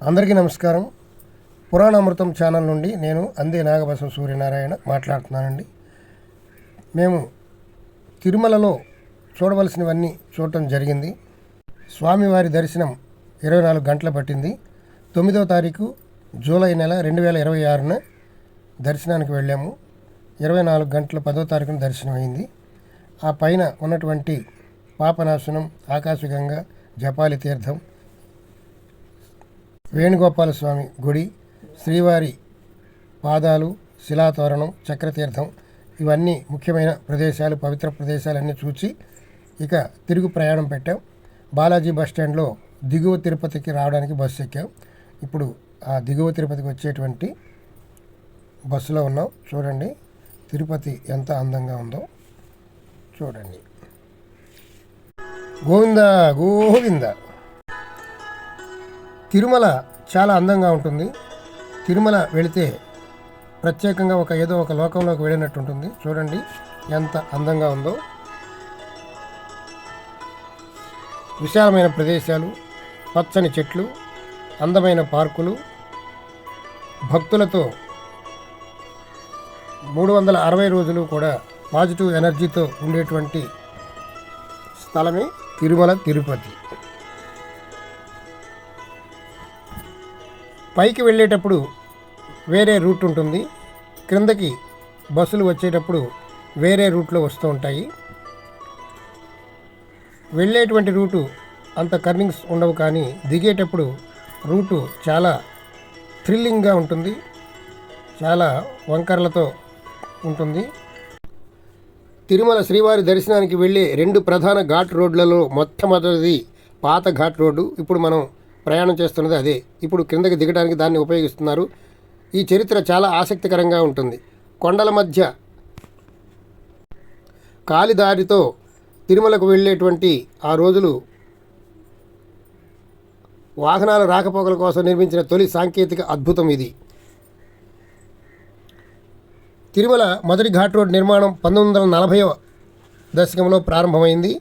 అందరికీ నమస్కారం. పురాణామృతం ఛానల్ నుండి నేను అందే నాగబసం సూర్యనారాయణ మాట్లాడుతున్నానండి. మేము తిరుమలలో చూడవలసినవన్నీ చూడటం జరిగింది. స్వామివారి దర్శనం 24 గంటలు పట్టింది. 9వ తారీఖు జూలై నెల 2026న దర్శనానికి వెళ్ళాము. 24 గంటల 10వ తారీఖున దర్శనం అయింది. ఆ పైన ఉన్నటువంటి పాపనాశనం, ఆకాశగంగ, జపాలి తీర్థం, వేణుగోపాల స్వామి గుడి, శ్రీవారి పాదాలు, శిలాతోరణం, చక్రతీర్థం, ఇవన్నీ ముఖ్యమైన ప్రదేశాలు, పవిత్ర ప్రదేశాలన్నీ చూసి ఇక తిరుగు ప్రయాణం పెట్టాం. బాలాజీ బస్టాండ్లో దిగువ తిరుపతికి రావడానికి బస్సు ఎక్కాం. ఇప్పుడు ఆ దిగువ తిరుపతికి వచ్చేటువంటి బస్సులో ఉన్నాం. చూడండి తిరుపతి ఎంత అందంగా ఉందో చూడండి. గోవింద గోవింద. తిరుమల చాలా అందంగా ఉంటుంది. తిరుమల వెళితే ప్రత్యేకంగా ఏదో ఒక లోకంలోకి వెళ్ళినట్టు ఉంటుంది. చూడండి ఎంత అందంగా ఉందో. విశాలమైన ప్రదేశాలు, పచ్చని చెట్లు, అందమైన పార్కులు, భక్తులతో 360 రోజులు కూడా పాజిటివ్ ఎనర్జీతో ఉండేటువంటి స్థలమే తిరుమల తిరుపతి. పైకి వెళ్ళేటప్పుడు వేరే రూట్ ఉంటుంది, క్రిందకి బస్సులు వచ్చేటప్పుడు వేరే రూట్లో వస్తూ ఉంటాయి. వెళ్ళేటువంటి రూటు అంత కర్నింగ్స్ ఉండవు, కానీ దిగేటప్పుడు రూటు చాలా థ్రిల్లింగ్గా ఉంటుంది, చాలా వంకర్లతో ఉంటుంది. తిరుమల శ్రీవారి దర్శనానికి వెళ్ళే 2 ప్రధాన ఘాట్ రోడ్లలో మొట్టమొదటిది పాత ఘాట్ రోడ్డు. ఇప్పుడు మనం ప్రయాణం చేస్తున్నది అదే. ఇప్పుడు కిందకి దిగడానికి దాన్ని ఉపయోగిస్తున్నారు. ఈ చరిత్ర చాలా ఆసక్తికరంగా ఉంటుంది. కొండల మధ్య కాలిదారితో తిరుమలకు వెళ్ళేటువంటి ఆ రోజులు వాహనాల రాకపోకల కోసం నిర్మించిన తొలి సాంకేతిక అద్భుతం ఇది. తిరుమల మొదటి ఘాట్ రోడ్ నిర్మాణం 1940వ దశకంలో ప్రారంభమైంది.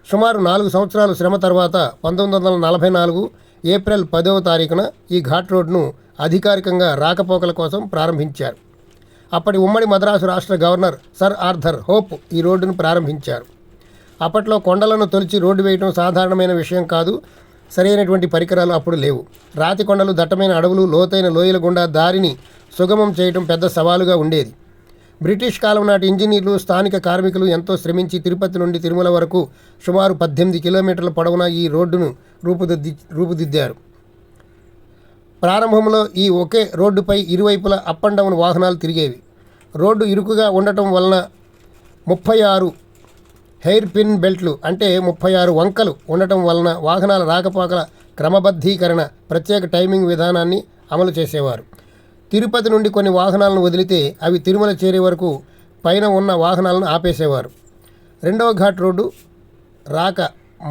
సుమారు 4 సంవత్సరాలు శ్రమ తర్వాత 1944 ఏప్రిల్ 10వ తారీఖున ఈ ఘాట్ రోడ్ను అధికారికంగా రాకపోకల కోసం ప్రారంభించారు. అప్పటి ఉమ్మడి మద్రాసు రాష్ట్ర గవర్నర్ సర్ ఆర్థర్ హోప్ ఈ రోడ్డును ప్రారంభించారు. అప్పట్లో కొండలను తొలిచి రోడ్డు వేయడం సాధారణమైన విషయం కాదు. సరైనటువంటి పరికరాలు అప్పుడు లేవు. రాతి కొండలు, దట్టమైన అడవులు, లోతైన లోయల గుండా దారిని సుగమం చేయడం పెద్ద సవాలుగా ఉండేది. బ్రిటిష్ కాలం నాటి ఇంజనీర్లు, స్థానిక కార్మికులు ఎంతో శ్రమించి తిరుపతి నుండి తిరుమల వరకు సుమారు 18 కిలోమీటర్ల పొడవున ఈ రోడ్డును రూపుదిద్దారు. ప్రారంభంలో ఈ ఒకే రోడ్డుపై ఇరువైపులా అప్ అండ్ డౌన్ వాహనాలు తిరిగేవి. రోడ్డు ఇరుకుగా ఉండటం వలన 36 హెయిర్ పిన్ బెల్ట్లు, అంటే 36 వంకలు ఉండటం వలన వాహనాల రాకపోకల క్రమబద్ధీకరణ, ప్రత్యేక టైమింగ్ విధానాన్ని అమలు చేసేవారు. తిరుపతి నుండి కొన్ని వాహనాలను వదిలితే అవి తిరుమల చేరే వరకు పైన ఉన్న వాహనాలను ఆపేసేవారు. 2వ ఘాట్ రోడ్డు రాక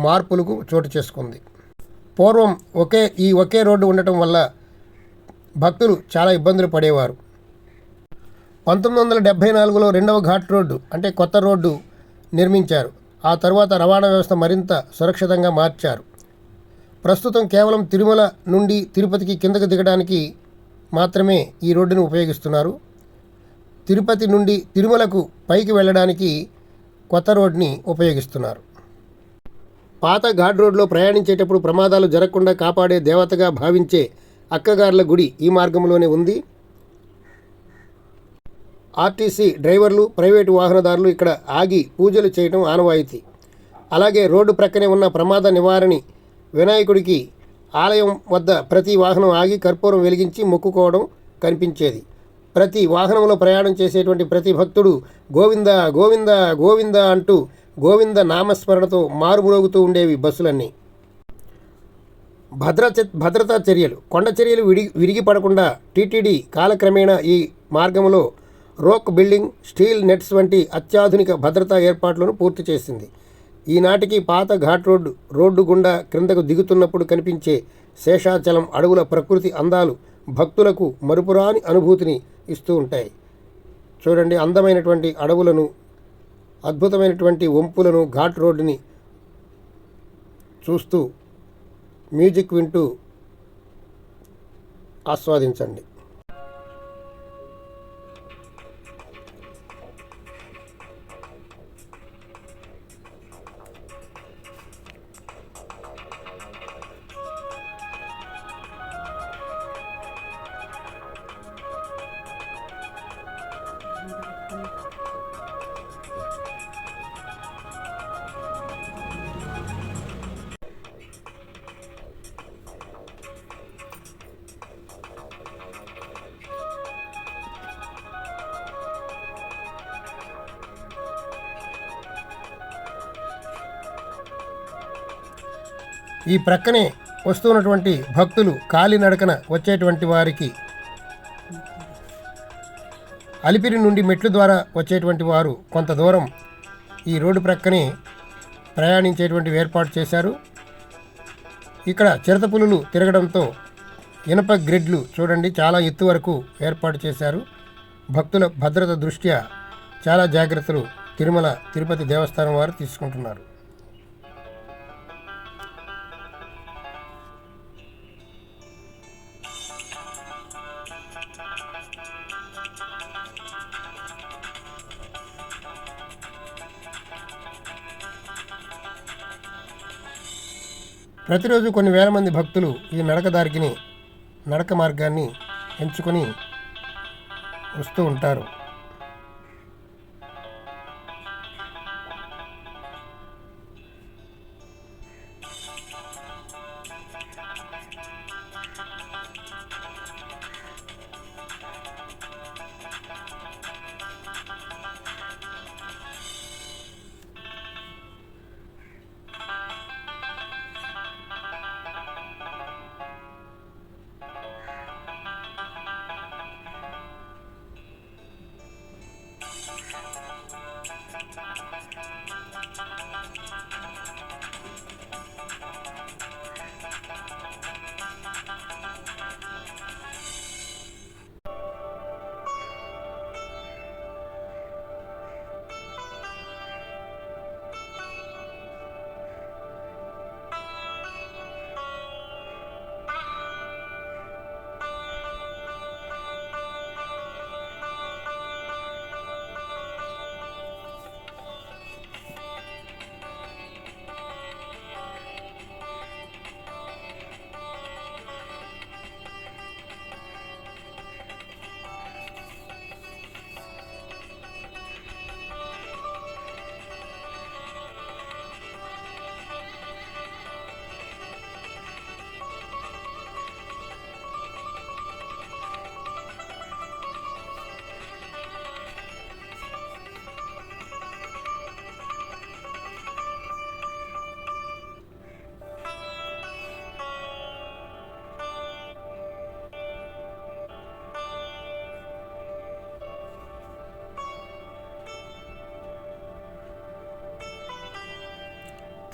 మార్పులకు చోటు చేసుకుంది. పూర్వం ఒకే రోడ్డు ఉండటం వల్ల భక్తులు చాలా ఇబ్బందులు పడేవారు. 1974లో 2వ ఘాట్ రోడ్డు, అంటే కొత్త రోడ్డు నిర్మించారు. ఆ తర్వాత రవాణా వ్యవస్థ మరింత సురక్షితంగా మార్చారు. ప్రస్తుతం కేవలం తిరుమల నుండి తిరుపతికి కిందకు దిగడానికి మాత్రమే ఈ రోడ్డును ఉపయోగిస్తున్నారు. తిరుపతి నుండి తిరుమలకు పైకి వెళ్ళడానికి కొత్త రోడ్ని ఉపయోగిస్తున్నారు. పాత ఘాట్ రోడ్లో ప్రయాణించేటప్పుడు ప్రమాదాలు జరగకుండా కాపాడే దేవతగా భావించే అక్కగార్ల గుడి ఈ మార్గంలోనే ఉంది. ఆర్టీసీ డ్రైవర్లు, ప్రైవేటు వాహనదారులు ఇక్కడ ఆగి పూజలు చేయడం ఆనవాయితీ. అలాగే రోడ్డు ప్రక్కనే ఉన్న ప్రమాద నివారణి వినాయకుడికి ఆలయం వద్ద ప్రతి వాహనం ఆగి కర్పూరం వెలిగించి మొక్కుకోవడం కనిపించేది. ప్రతి వాహనంలో ప్రయాణం చేసేటువంటి ప్రతి భక్తుడు గోవింద గోవింద గోవింద అంటూ గోవింద నామస్మరణతో మారుమ్రోగుతూ ఉండేవి బస్సులన్నీ. భద్రతా చర్యలు. కొండ చర్యలు విరిగి పడకుండా టీటీడీ కాలక్రమేణా ఈ మార్గంలో రోక్ బిల్డింగ్, స్టీల్ నెట్స్ వంటి అత్యాధునిక భద్రతా ఏర్పాట్లను పూర్తి చేసింది. ఈనాటికి పాత ఘాట్ రోడ్డు గుండా క్రిందకు దిగుతున్నప్పుడు కనిపించే శేషాచలం అడవుల ప్రకృతి అందాలు భక్తులకు మరుపురాని అనుభూతిని ఇస్తూ ఉంటాయి. చూడండి అందమైనటువంటి అడవులను, అద్భుతమైనటువంటి వంపులను, ఘాట్ రోడ్డుని చూస్తూ మ్యూజిక్ వింటూ ఆస్వాదించండి. ఈ ప్రక్కనే వస్తున్నటువంటి భక్తులు కాలినడకన వచ్చేటువంటి వారికి, అలిపిరి నుండి మెట్లు ద్వారా వచ్చేటువంటి వారు కొంత దూరం ఈ రోడ్డు ప్రక్కనే ప్రయాణించేటువంటి ఏర్పాటు చేశారు. ఇక్కడ చిరతపులులు తిరగడంతో ఇనప గ్రిడ్లు చూడండి చాలా ఎత్తు వరకు ఏర్పాటు చేశారు. భక్తుల భద్రత దృష్ట్యా చాలా జాగ్రత్తలు తిరుమల తిరుపతి దేవస్థానం వారు తీసుకుంటున్నారు. ప్రతిరోజు కొన్ని వేల మంది భక్తులు ఈ నడక మార్గాన్ని ఎంచుకొని వస్తూ ఉంటారు.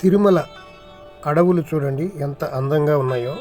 తిరుమల అడవులు చూడండి ఎంత అందంగా ఉన్నాయో.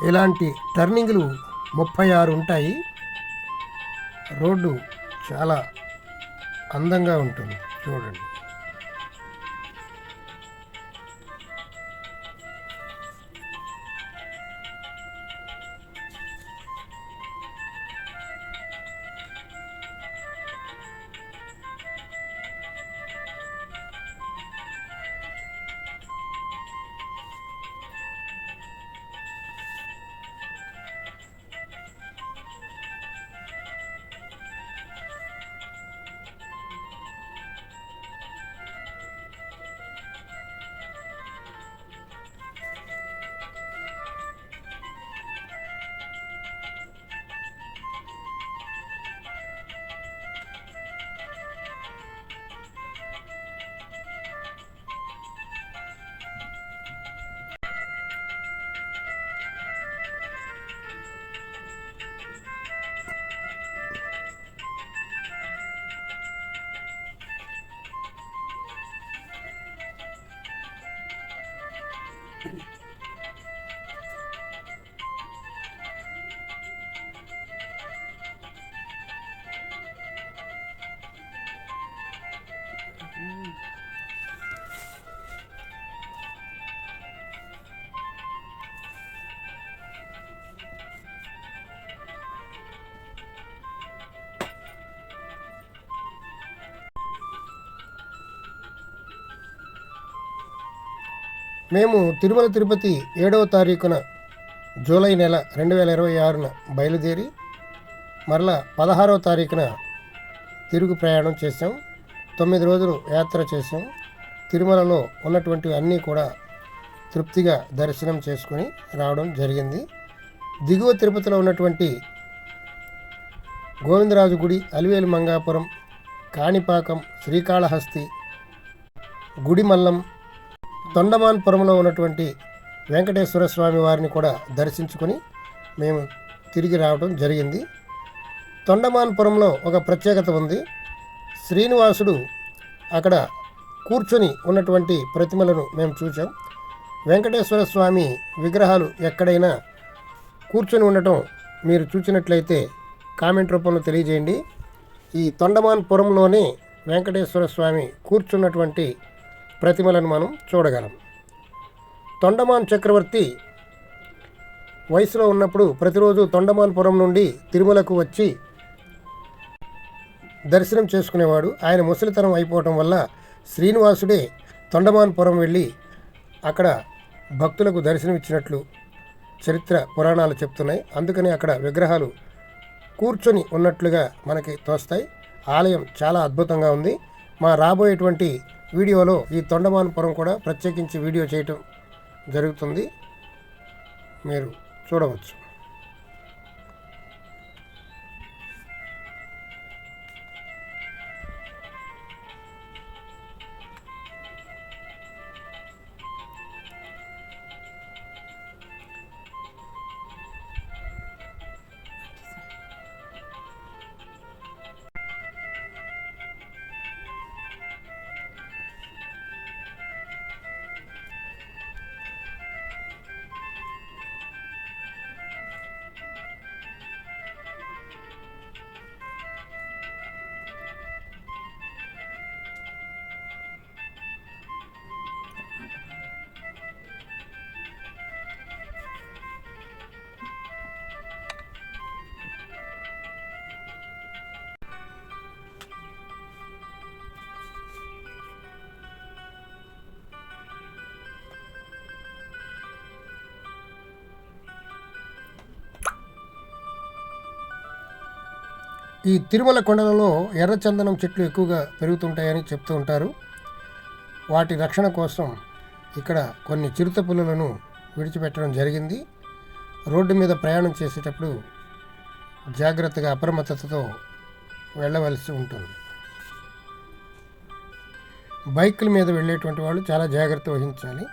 ఇలాంటి టర్నింగ్లు 36 ఉంటాయి. రోడ్డు చాలా అందంగా ఉంటుంది చూడండి. మేము తిరుమల తిరుపతి 7వ తారీఖున జూలై నెల 2026న బయలుదేరి మరలా 16వ తారీఖున తిరుగు ప్రయాణం చేసాం. 9 రోజులు యాత్ర చేసాం. తిరుమలలో ఉన్నటువంటి అన్నీ కూడా తృప్తిగా దర్శనం చేసుకుని రావడం జరిగింది. దిగువ తిరుపతిలో ఉన్నటువంటి గోవిందరాజు గుడి, అలివేలు మంగాపురం, కాణిపాకం, శ్రీకాళహస్తి, గుడిమల్లం, తొండమాన్పురంలో ఉన్నటువంటి వెంకటేశ్వర స్వామి వారిని కూడా దర్శించుకొని మేము తిరిగి రావడం జరిగింది. తొండమాన్పురంలో ఒక ప్రత్యేకత ఉంది. శ్రీనివాసుడు అక్కడ కూర్చొని ఉన్నటువంటి ప్రతిమలను మేము చూసాం. వెంకటేశ్వర స్వామి విగ్రహాలు ఎక్కడైనా కూర్చొని ఉండటం మీరు చూసినట్లయితే కామెంట్ రూపంలో తెలియజేయండి. ఈ తొండమాన్పురంలోనే వెంకటేశ్వర స్వామి కూర్చున్నటువంటి ప్రతిమలను మనం చూడగలం. తొండమాన్ చక్రవర్తి వయసులో ఉన్నప్పుడు ప్రతిరోజు తొండమాన్పురం నుండి తిరుమలకు వచ్చి దర్శనం చేసుకునేవాడు. ఆయన ముసలితనం అయిపోవటం వల్ల శ్రీనివాసుడే తొండమాన్పురం వెళ్ళి అక్కడ భక్తులకు దర్శనమిచ్చినట్లు చరిత్ర పురాణాలు చెప్తున్నాయి. అందుకని అక్కడ విగ్రహాలు కూర్చొని ఉన్నట్లుగా మనకి తోస్తాయి. ఆలయం చాలా అద్భుతంగా ఉంది. మా రాబోయేటువంటి వీడియోలో ఈ తొండమాన్పురం కూడా ప్రత్యేకించి వీడియో చేయటం జరుగుతుంది, మీరు చూడవచ్చు. ఈ తిరుమల కొండలలో ఎర్రచందనం చెట్లు ఎక్కువగా పెరుగుతుంటాయని చెప్తూ ఉంటారు. వాటి రక్షణ కోసం ఇక్కడ కొన్ని చిరుత పులులను విడిచిపెట్టడం జరిగింది. రోడ్డు మీద ప్రయాణం చేసేటప్పుడు జాగ్రత్తగా అప్రమత్తతతో వెళ్ళవలసి ఉంటుంది. బైకుల మీద వెళ్ళేటువంటి వాళ్ళు చాలా జాగ్రత్త వహించాలి.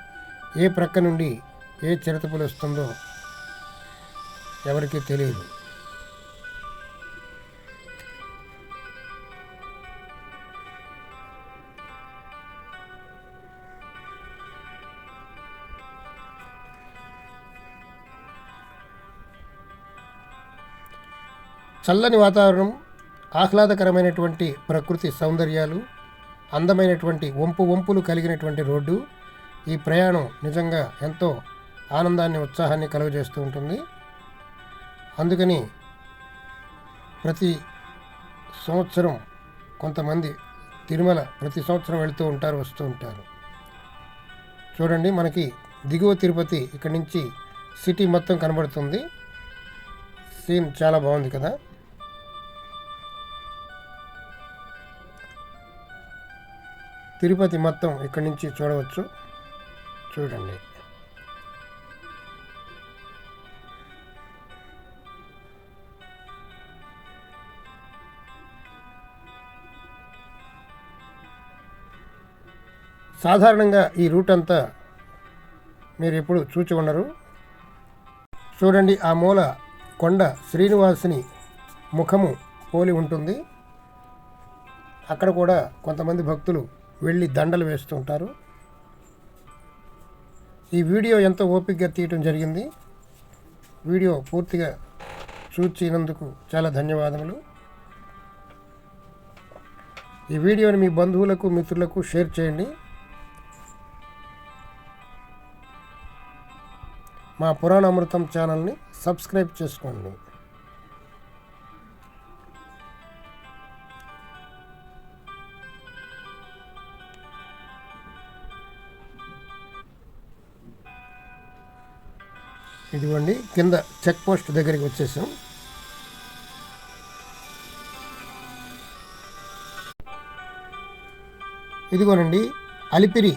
ఏ ప్రక్క నుండి ఏ చిరుత పులి వస్తుందో ఎవరికీ తెలియదు. చల్లని వాతావరణం, ఆహ్లాదకరమైనటువంటి ప్రకృతి సౌందర్యాలు, అందమైనటువంటి వంపులు కలిగినటువంటి రోడ్డు, ఈ ప్రయాణం నిజంగా ఎంతో ఆనందాన్ని, ఉత్సాహాన్ని కలుగజేస్తూ ఉంటుంది. అందుకని ప్రతి సంవత్సరం కొంతమంది తిరుమల ప్రతి సంవత్సరం వెళుతూ ఉంటారు, వస్తూ ఉంటారు. చూడండి, మనకి దిగువ తిరుపతి ఇక్కడి నుంచి సిటీ మొత్తం కనబడుతుంది. సీన్ చాలా బాగుంది కదా. తిరుపతి మొత్తం ఇక్కడి నుంచి చూడవచ్చు. చూడండి, సాధారణంగా ఈ రూట్ అంతా మీరు ఎప్పుడు చూచి ఉండరు. చూడండి, ఆ మూల కొండ శ్రీనివాసుని ముఖము పోలి ఉంటుంది. అక్కడ కూడా కొంతమంది భక్తులు వెళ్ళి దండలు వేస్తుంటారు. ఈ వీడియో ఎంతో ఓపికగా తీయటం జరిగింది. వీడియో పూర్తిగా చూచినందుకు చాలా ధన్యవాదములు. ఈ వీడియోని మీ బంధువులకు, మిత్రులకు షేర్ చేయండి. మా పురాణామృతం ఛానల్ని సబ్స్క్రైబ్ చేసుకోండి. ఇదిగోండి, కింద చెక్ పోస్ట్ దగ్గరికి వచ్చేసాం. ఇదిగోనండి, అలిపిరి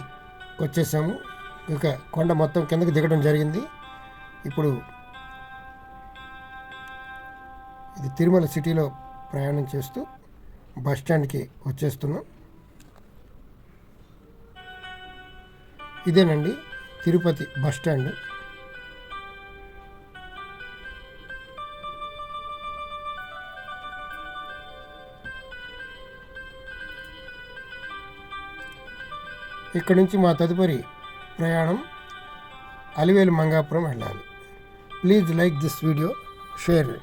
వచ్చేసాము. ఇక కొండ మొత్తం కిందకి దిగడం జరిగింది. ఇప్పుడు ఇది తిరుమల సిటీలో ప్రయాణం చేస్తూ బస్ స్టాండ్కి వచ్చేస్తున్నాం. ఇదేనండి తిరుపతి బస్ స్టాండ్. ఇక్కడి నుంచి మా తదుపరి ప్రయాణం అలివేలు మంగాపురం వెళ్ళాలి. Please like this video, share.